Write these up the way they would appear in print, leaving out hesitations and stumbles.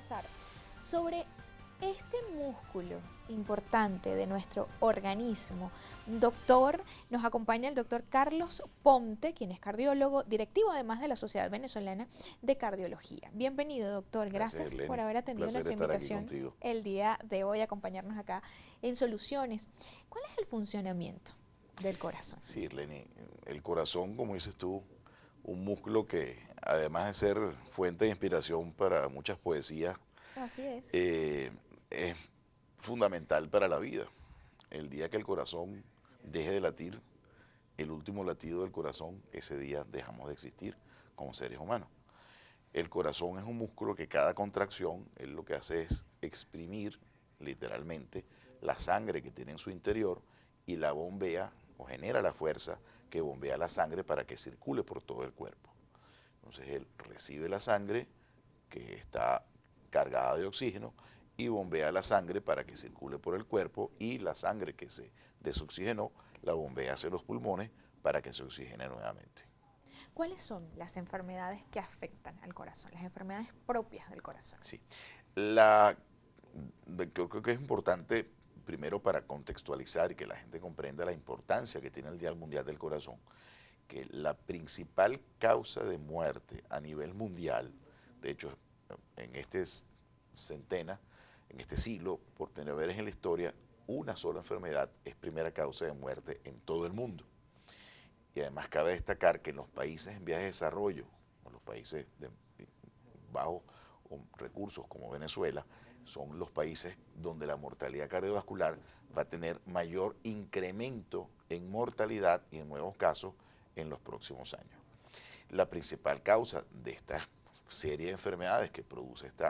conversar sobre este músculo importante de nuestro organismo. Nos acompaña el doctor Carlos Ponte, quien es cardiólogo, directivo además de la Sociedad Venezolana de Cardiología. Bienvenido, doctor. Gracias por haber atendido nuestra invitación el día de hoy, acompañarnos acá en Soluciones. ¿Cuál es el funcionamiento del corazón? Sí, Irleni, el corazón, como dices tú, un músculo que además de ser fuente de inspiración para muchas poesías, Así es. Es fundamental para la vida. El día que el corazón deje de latir, el último latido del corazón, ese día dejamos de existir como seres humanos. El corazón es un músculo que cada contracción, él lo que hace es exprimir literalmente la sangre que tiene en su interior y la bombea o genera la fuerza que bombea la sangre para que circule por todo el cuerpo. Entonces él recibe la sangre que está cargada de oxígeno y bombea la sangre para que circule por el cuerpo, y la sangre que se desoxigenó la bombea hacia los pulmones para que se oxigene nuevamente. ¿Cuáles son las enfermedades que afectan al corazón, las enfermedades propias del corazón? Sí, creo que es importante primero para contextualizar y que la gente comprenda la importancia que tiene el Día Mundial del Corazón, que la principal causa de muerte a nivel mundial, de hecho en este centena, en este siglo, por primera vez en la historia, una sola enfermedad es primera causa de muerte en todo el mundo. Y además cabe destacar que en los países en vías de desarrollo, o los países de bajos recursos como Venezuela, son los países donde la mortalidad cardiovascular va a tener mayor incremento en mortalidad y en nuevos casos en los próximos años. La principal causa de esta serie de enfermedades que produce este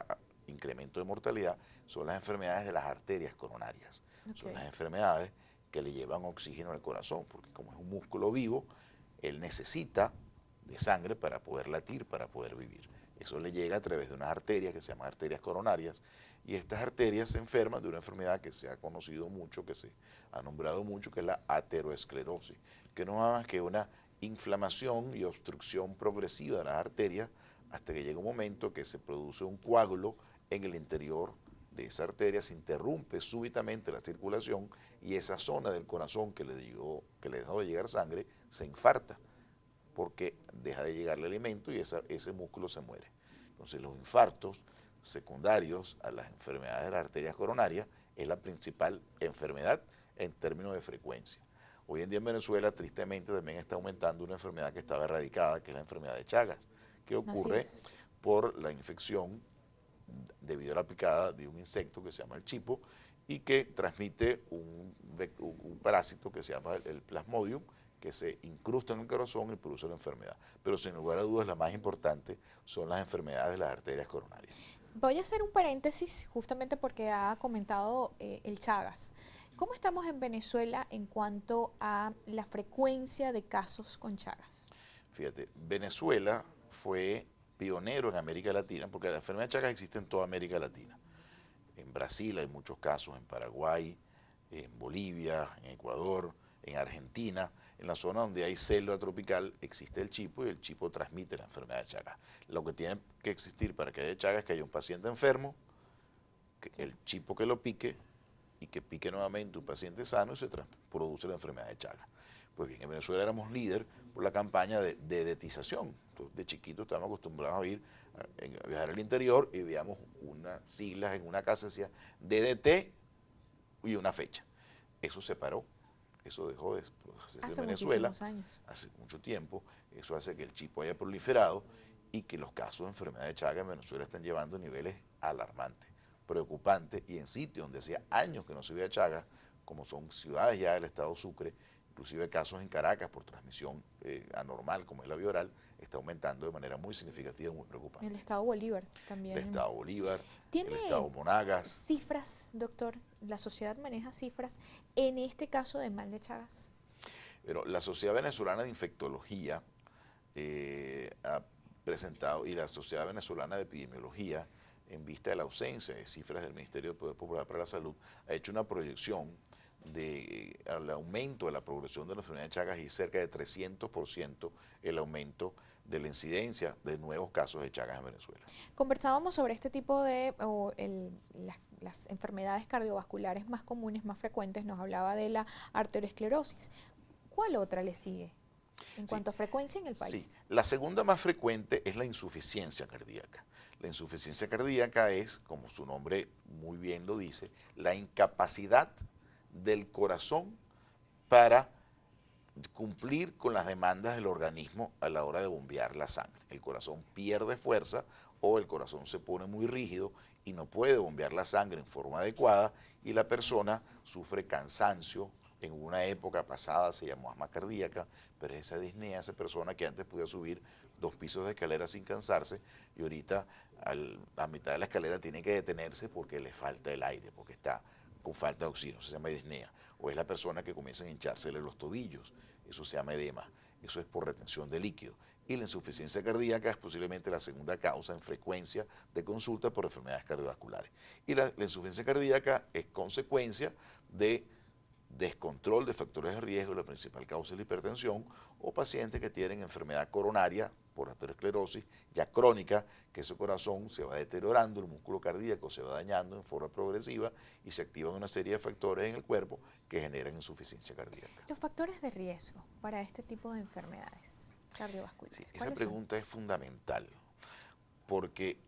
incremento de mortalidad son las enfermedades de las arterias coronarias. Okay. Son las enfermedades que le llevan oxígeno al corazón, porque como es un músculo vivo, él necesita de sangre para poder latir, para poder vivir. Eso le llega a través de unas arterias que se llaman arterias coronarias, y estas arterias se enferman de una enfermedad que se ha conocido mucho, que se ha nombrado mucho, que es la aterosclerosis, que no es más que una inflamación y obstrucción progresiva de las arterias hasta que llega un momento que se produce un coágulo en el interior de esa arteria, se interrumpe súbitamente la circulación y esa zona del corazón que le dejó de llegar sangre se infarta porque deja de llegarle alimento y ese músculo se muere. Entonces los infartos secundarios a las enfermedades de las arterias coronarias es la principal enfermedad en términos de frecuencia. Hoy en día en Venezuela tristemente también está aumentando una enfermedad que estaba erradicada, que es la enfermedad de Chagas, que ocurre por la infección debido a la picada de un insecto que se llama el chipo y que transmite un parásito que se llama el plasmodium, que se incrusta en el corazón y produce la enfermedad. Pero sin lugar a dudas la más importante son las enfermedades de las arterias coronarias. Voy a hacer un paréntesis justamente porque ha comentado el Chagas. ¿Cómo estamos en Venezuela en cuanto a la frecuencia de casos con Chagas? Fíjate, Venezuela fue pionero en América Latina, porque la enfermedad de Chagas existe en toda América Latina. En Brasil hay muchos casos, en Paraguay, en Bolivia, en Ecuador, en Argentina. En la zona donde hay selva tropical existe el chipo y el chipo transmite la enfermedad de Chagas. Lo que tiene que existir para que haya Chagas es que haya un paciente enfermo, que el chipo que lo pique y que pique nuevamente un paciente sano y se produce la enfermedad de Chagas. Pues bien, en Venezuela éramos líder por la campaña de dedetización. Entonces, de chiquito estábamos acostumbrados a viajar al interior y veíamos unas siglas en una casa, decía DDT y una fecha. Eso se paró, eso dejó de hacerse en Venezuela hace mucho tiempo. Eso hace que el chipo haya proliferado y que los casos de enfermedad de Chagas en Venezuela están llevando a niveles alarmantes, preocupantes, y en sitios donde hacía años que no se veía Chagas, como son ciudades ya del estado Sucre, inclusive casos en Caracas por transmisión anormal como es la vía oral, está aumentando de manera muy significativa y muy preocupante. El estado Bolívar también. El estado Bolívar, ¿Tiene el estado Monagas. cifras, doctor? ¿La sociedad maneja cifras en este caso de mal de Chagas? Pero la Sociedad Venezolana de Infectología ha presentado, y la Sociedad Venezolana de Epidemiología, en vista de la ausencia de cifras del Ministerio del Poder Popular para la Salud, ha hecho una proyección del aumento de la progresión de la enfermedad de Chagas y cerca de 300% el aumento de la incidencia de nuevos casos de Chagas en Venezuela. Conversábamos sobre este tipo de, las enfermedades cardiovasculares más comunes, más frecuentes, nos hablaba de la arteriosclerosis. ¿Cuál otra le sigue en Sí, cuanto a frecuencia en el sí. país? La segunda más frecuente es la insuficiencia cardíaca. La insuficiencia cardíaca es, como su nombre muy bien lo dice, la incapacidad del corazón para cumplir con las demandas del organismo a la hora de bombear la sangre. El corazón pierde fuerza o el corazón se pone muy rígido y no puede bombear la sangre en forma adecuada y la persona sufre cansancio. En una época pasada se llamó asma cardíaca, pero es esa disnea, esa persona que antes podía subir 2 pisos de escalera sin cansarse y ahorita a mitad de la escalera tiene que detenerse porque le falta el aire, porque está con falta de oxígeno, eso se llama disnea. O es la persona que comienza a hinchársele los tobillos, eso se llama edema, eso es por retención de líquido. Y la insuficiencia cardíaca es posiblemente la segunda causa en frecuencia de consulta por enfermedades cardiovasculares. Y la insuficiencia cardíaca es consecuencia de descontrol de factores de riesgo, la principal causa es la hipertensión, o pacientes que tienen enfermedad coronaria por arteriosclerosis ya crónica, que ese corazón se va deteriorando, el músculo cardíaco se va dañando en forma progresiva y se activan una serie de factores en el cuerpo que generan insuficiencia cardíaca. Los factores de riesgo para este tipo de enfermedades Sí, cardiovasculares, esa ¿cuáles son? pregunta es fundamental porque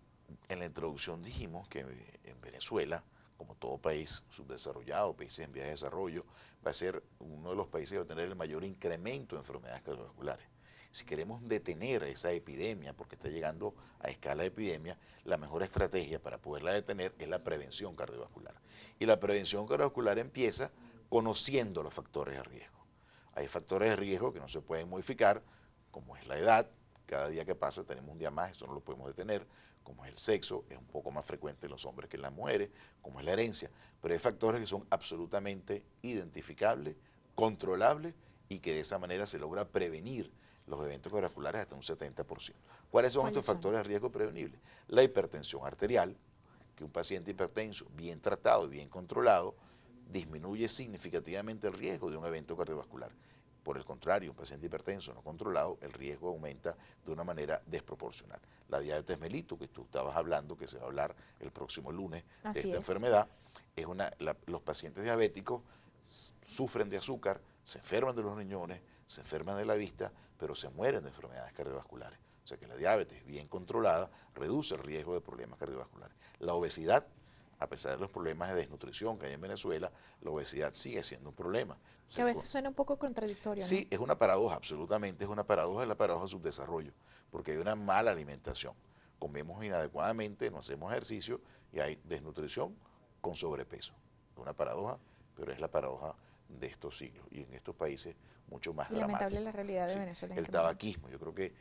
en la introducción dijimos que en Venezuela, como todo país subdesarrollado, países en vías de desarrollo, va a ser uno de los países que va a tener el mayor incremento de enfermedades cardiovasculares. Si queremos detener esa epidemia, porque está llegando a escala de epidemia, la mejor estrategia para poderla detener es la prevención cardiovascular. Y la prevención cardiovascular empieza conociendo los factores de riesgo. Hay factores de riesgo que no se pueden modificar, como es la edad, cada día que pasa tenemos un día más, eso no lo podemos detener, como es el sexo, es un poco más frecuente en los hombres que en las mujeres, como es la herencia, pero hay factores que son absolutamente identificables, controlables y que de esa manera se logra prevenir los eventos cardiovasculares hasta un 70%. ¿Cuáles son estos ¿Cuáles son? factores de riesgo prevenibles? La hipertensión arterial, que un paciente hipertenso bien tratado y bien controlado disminuye significativamente el riesgo de un evento cardiovascular. Por el contrario, un paciente hipertenso no controlado, el riesgo aumenta de una manera desproporcional. La diabetes mellitus, que tú estabas hablando, que se va a hablar el próximo lunes de Así esta es. enfermedad, es los pacientes diabéticos sufren de azúcar, se enferman de los riñones, se enferman de la vista, pero se mueren de enfermedades cardiovasculares. O sea que la diabetes bien controlada reduce el riesgo de problemas cardiovasculares. La obesidad, a pesar de los problemas de desnutrición que hay en Venezuela, la obesidad sigue siendo un problema. Que a Entonces, veces suena un poco contradictorio, ¿no? sí, es una paradoja, absolutamente es una paradoja, es la paradoja del subdesarrollo, porque hay una mala alimentación. Comemos inadecuadamente, no hacemos ejercicio y hay desnutrición con sobrepeso. Es una paradoja, pero es la paradoja de estos siglos y en estos países mucho más Y lamentable la dramático. realidad de Sí, Venezuela en el este momento. tabaquismo, yo creo que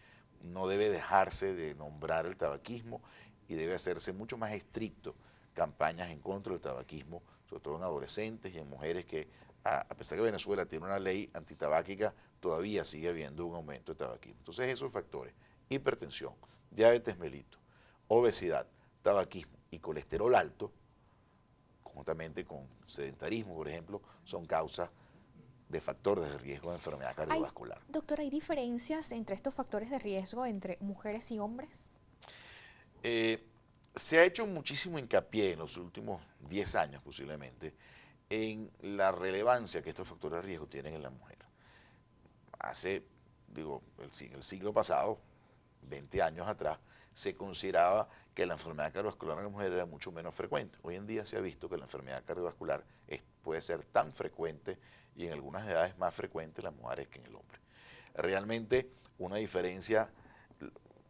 no debe dejarse de nombrar el tabaquismo y debe hacerse mucho más estricto campañas en contra del tabaquismo, sobre todo en adolescentes y en mujeres que a pesar que Venezuela tiene una ley antitabáquica, todavía sigue habiendo un aumento de tabaquismo. Entonces esos factores, hipertensión, diabetes mellitus, obesidad, tabaquismo y colesterol alto, conjuntamente con sedentarismo, por ejemplo, son causas de factores de riesgo de enfermedad Hay, cardiovascular. doctor, ¿hay diferencias entre estos factores de riesgo entre mujeres y hombres? Eh, Se ha hecho muchísimo hincapié en los últimos 10 años posiblemente en la relevancia que estos factores de riesgo tienen en la mujer. Hace, digo, el siglo pasado, 20 años atrás, se consideraba que la enfermedad cardiovascular en la mujer era mucho menos frecuente. Hoy en día se ha visto que la enfermedad cardiovascular puede ser tan frecuente y en algunas edades más frecuente en las mujeres que en el hombre. Realmente una diferencia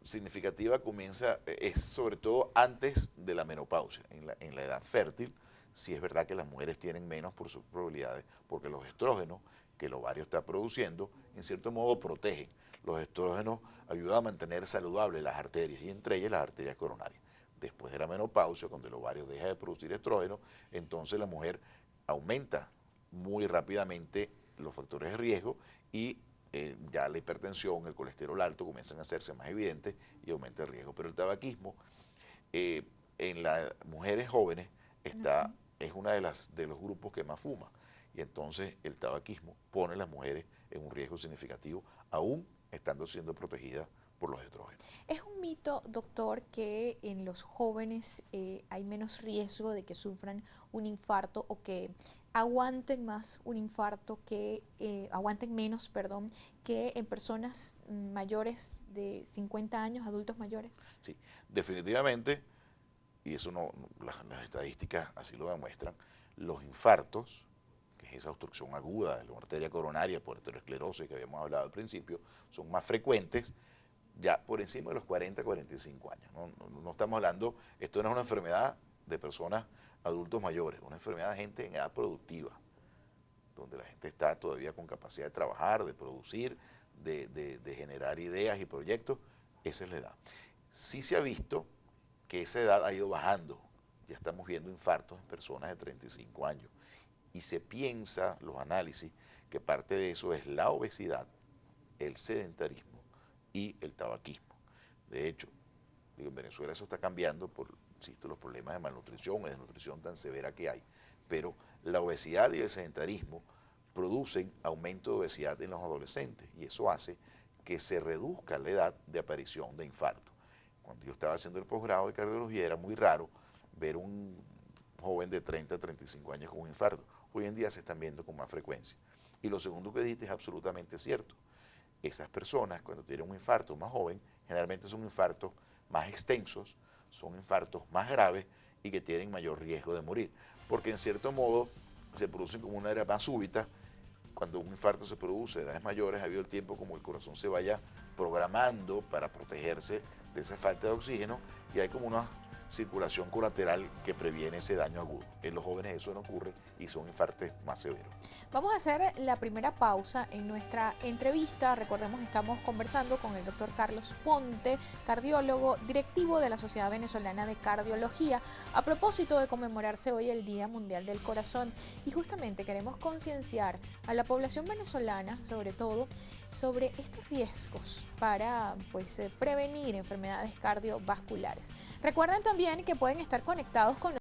significativa comienza, es sobre todo antes de la menopausia, en la edad fértil. Sí es verdad que las mujeres tienen menos por sus probabilidades, porque los estrógenos que el ovario está produciendo, en cierto modo protegen. Los estrógenos ayudan a mantener saludables las arterias, y entre ellas las arterias coronarias. Después de la menopausia, cuando el ovario deja de producir estrógeno, entonces la mujer aumenta muy rápidamente los factores de riesgo y ya la hipertensión, el colesterol alto comienzan a hacerse más evidentes y aumenta el riesgo. Pero el tabaquismo eh, en las mujeres jóvenes Ok. es una de los grupos que más fuma. Y entonces el tabaquismo pone a las mujeres en un riesgo significativo, aún estando siendo protegidas por los estrógenos. ¿Es un mito, doctor, que en los jóvenes hay menos riesgo de que sufran un infarto o que aguanten más un infarto aguanten menos, perdón, que en personas mayores de 50 años, adultos mayores? Sí, definitivamente, y eso las estadísticas así lo demuestran, los infartos, que es esa obstrucción aguda de la arteria coronaria por arteriosclerosis que habíamos hablado al principio, son más frecuentes ya por encima de los 40, 45 años. No estamos hablando, esto no es una enfermedad de personas adultos mayores, una enfermedad de gente en edad productiva, donde la gente está todavía con capacidad de trabajar, de producir, de generar ideas y proyectos. Esa es la edad. Sí se ha visto que esa edad ha ido bajando. Ya estamos viendo infartos en personas de 35 años. Y se piensa, los análisis, que parte de eso es la obesidad, el sedentarismo y el tabaquismo. De hecho, en Venezuela eso está cambiando por, insisto, los problemas de malnutrición y desnutrición tan severa que hay. Pero la obesidad y el sedentarismo producen aumento de obesidad en los adolescentes y eso hace que se reduzca la edad de aparición de infarto. Cuando yo estaba haciendo el posgrado de cardiología era muy raro ver un joven de 30 a 35 años con un infarto. Hoy en día se están viendo con más frecuencia. Y lo segundo que dijiste es absolutamente cierto. Esas personas cuando tienen un infarto más joven, generalmente son infartos más extensos, son infartos más graves y que tienen mayor riesgo de morir. Porque en cierto modo se producen como una era más súbita. Cuando un infarto se produce a edades mayores, ha habido el tiempo como el corazón se vaya programando para protegerse de esa falta de oxígeno y hay como una circulación colateral que previene ese daño agudo. En los jóvenes eso no ocurre y son infartos más severos. Vamos a hacer la primera pausa en nuestra entrevista. Recordemos, estamos conversando con el doctor Carlos Ponte, cardiólogo, directivo de la Sociedad Venezolana de Cardiología, a propósito de conmemorarse hoy el Día Mundial del Corazón. Y justamente queremos concienciar a la población venezolana, sobre todo, sobre estos riesgos para prevenir enfermedades cardiovasculares. Recuerden también que pueden estar conectados con